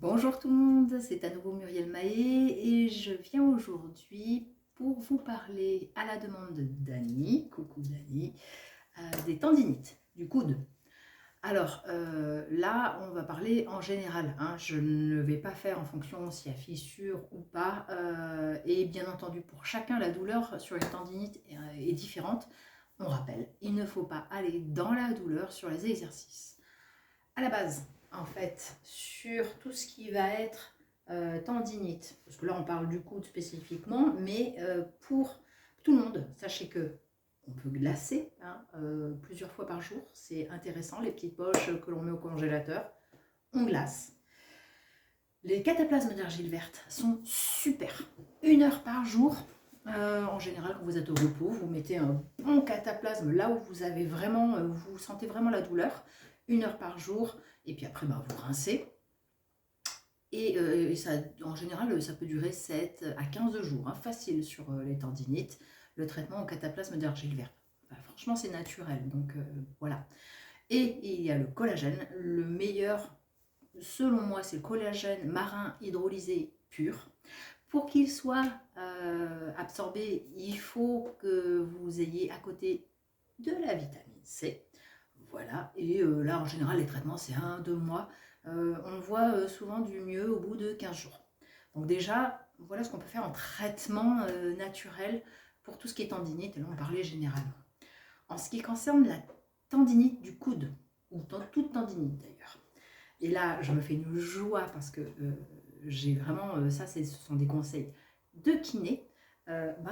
Bonjour tout le monde, c'est à nouveau Muriel Mahé et je viens aujourd'hui pour vous parler à la demande de Dani, coucou Dani, des tendinites du coude. Alors là, on va parler en général, hein. Je ne vais pas faire en fonction s'il y a fissure ou pas. Et bien entendu, pour chacun, la douleur sur les tendinites est différente. On rappelle, il ne faut pas aller dans la douleur sur les exercices. À la base, en fait, sur tout ce qui va être tendinite, parce que là on parle du coude spécifiquement, mais pour tout le monde, sachez que on peut glacer, hein, plusieurs fois par jour, c'est intéressant, les petites poches que l'on met au congélateur, on glace. Les cataplasmes d'argile verte sont super. 1 heure par jour, en général, quand vous êtes au repos, vous mettez un bon cataplasme là où vous avez vraiment, vous sentez vraiment la douleur. 1 heure par jour, et puis après, vous rincez. Et ça, en général, ça peut durer 7 à 15 jours, hein, facile sur les tendinites, le traitement au cataplasme d'argile verte. Enfin, franchement, c'est naturel, donc voilà. Et il y a le collagène, le meilleur selon moi, c'est le collagène marin hydrolysé pur. Pour qu'il soit absorbé, il faut que vous ayez à côté de la vitamine C. Voilà, et là en général les traitements c'est 1-2 mois. On voit souvent du mieux au bout de 15 jours. Donc déjà, voilà ce qu'on peut faire en traitement naturel pour tout ce qui est tendinite, et là on parlait généralement. En ce qui concerne la tendinite du coude, ou toute tendinite d'ailleurs, et là, je me fais une joie parce que j'ai vraiment, ça, ce sont des conseils de kiné.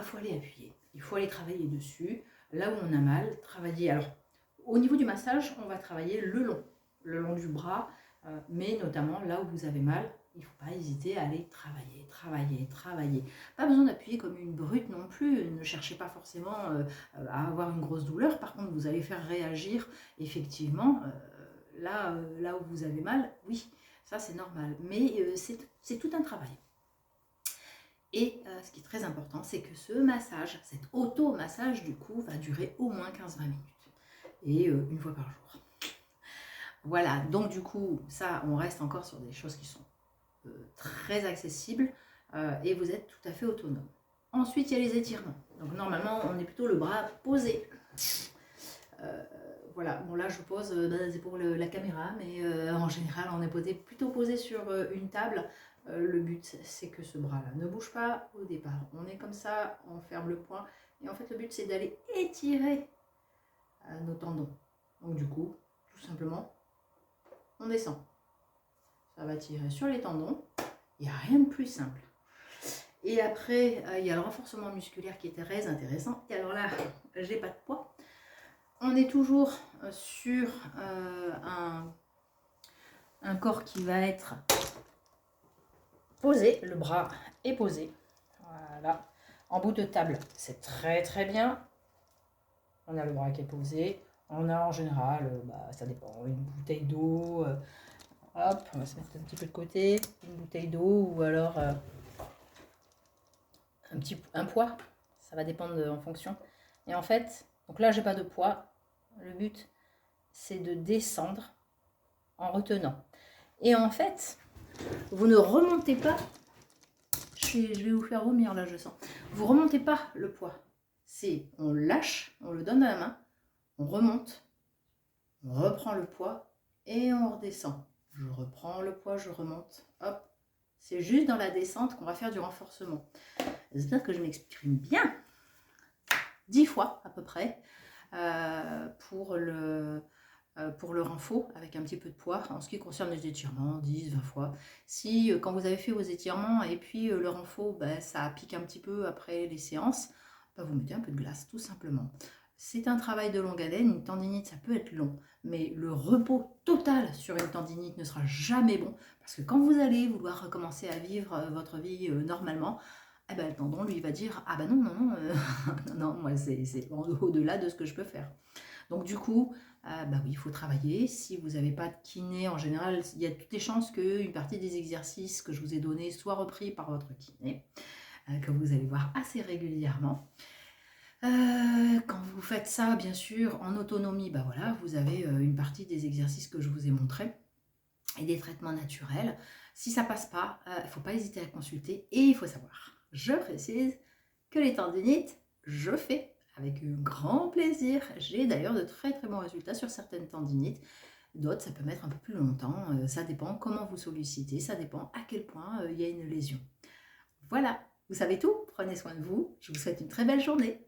Faut aller appuyer. Il faut aller travailler dessus, là où on a mal, travailler. Alors, au niveau du massage, on va travailler le long du bras, mais notamment là où vous avez mal, il ne faut pas hésiter à aller travailler, travailler, travailler. Pas besoin d'appuyer comme une brute non plus. Ne cherchez pas forcément à avoir une grosse douleur. Par contre, vous allez faire réagir effectivement. Là où vous avez mal, oui, ça c'est normal. Mais c'est tout un travail. Et ce qui est très important, c'est que ce massage, cet auto-massage du coup, va durer au moins 15-20 minutes. Et 1 fois par jour. Voilà, donc du coup, ça, on reste encore sur des choses qui sont très accessibles et vous êtes tout à fait autonome. Ensuite, il y a les étirements. Donc normalement, on est plutôt le bras posé. Voilà, bon là je pose, c'est pour la caméra, mais en général on est plutôt posé sur une table. Le but c'est que ce bras là ne bouge pas au départ. On est comme ça, on ferme le poing, et en fait le but c'est d'aller étirer nos tendons. Donc du coup, tout simplement, on descend. Ça va tirer sur les tendons, il n'y a rien de plus simple. Et après, il y a le renforcement musculaire qui est très intéressant. Et alors là, j'ai pas de poids. On est toujours sur un corps qui va être posé, le bras est posé. Voilà. En bout de table, c'est très très bien. On a le bras qui est posé. On a en général, ça dépend, une bouteille d'eau. Hop, on va se mettre un petit peu de côté. Une bouteille d'eau ou alors un poids. Ça va dépendre en fonction. Et en fait, donc là, j'ai pas de poids. Le but, c'est de descendre en retenant. Et en fait, vous ne remontez pas. Je vais vous faire vomir là, je sens. Vous remontez pas le poids. C'est on lâche, on le donne à la main, on remonte, on reprend le poids et on redescend. Je reprends le poids, je remonte. Hop. C'est juste dans la descente qu'on va faire du renforcement. J'espère que je m'exprime bien. 10 fois à peu près pour le renfort avec un petit peu de poids. En ce qui concerne les étirements, 10-20 fois. Si quand vous avez fait vos étirements et puis le renfort, ça pique un petit peu après les séances, vous mettez un peu de glace tout simplement. C'est un travail de longue haleine. Une tendinite, ça peut être long, mais le repos total sur une tendinite ne sera jamais bon, parce que quand vous allez vouloir recommencer à vivre votre vie normalement, le tendon lui va dire ah non, non, moi c'est au-delà de ce que je peux faire. Donc du coup, oui, il faut travailler. Si vous n'avez pas de kiné, en général, il y a toutes les chances qu'une partie des exercices que je vous ai donnés soient repris par votre kiné, que vous allez voir assez régulièrement. Quand vous faites ça, bien sûr, en autonomie, voilà, vous avez une partie des exercices que je vous ai montrés. et des traitements naturels. Si ça passe pas, il ne faut pas hésiter à consulter et il faut savoir, je précise, que les tendinites, je fais avec grand plaisir. J'ai d'ailleurs de très très bons résultats sur certaines tendinites. D'autres, ça peut mettre un peu plus longtemps. Ça dépend comment vous sollicitez, ça dépend à quel point il y a une lésion. Voilà, vous savez tout. Prenez soin de vous. Je vous souhaite une très belle journée.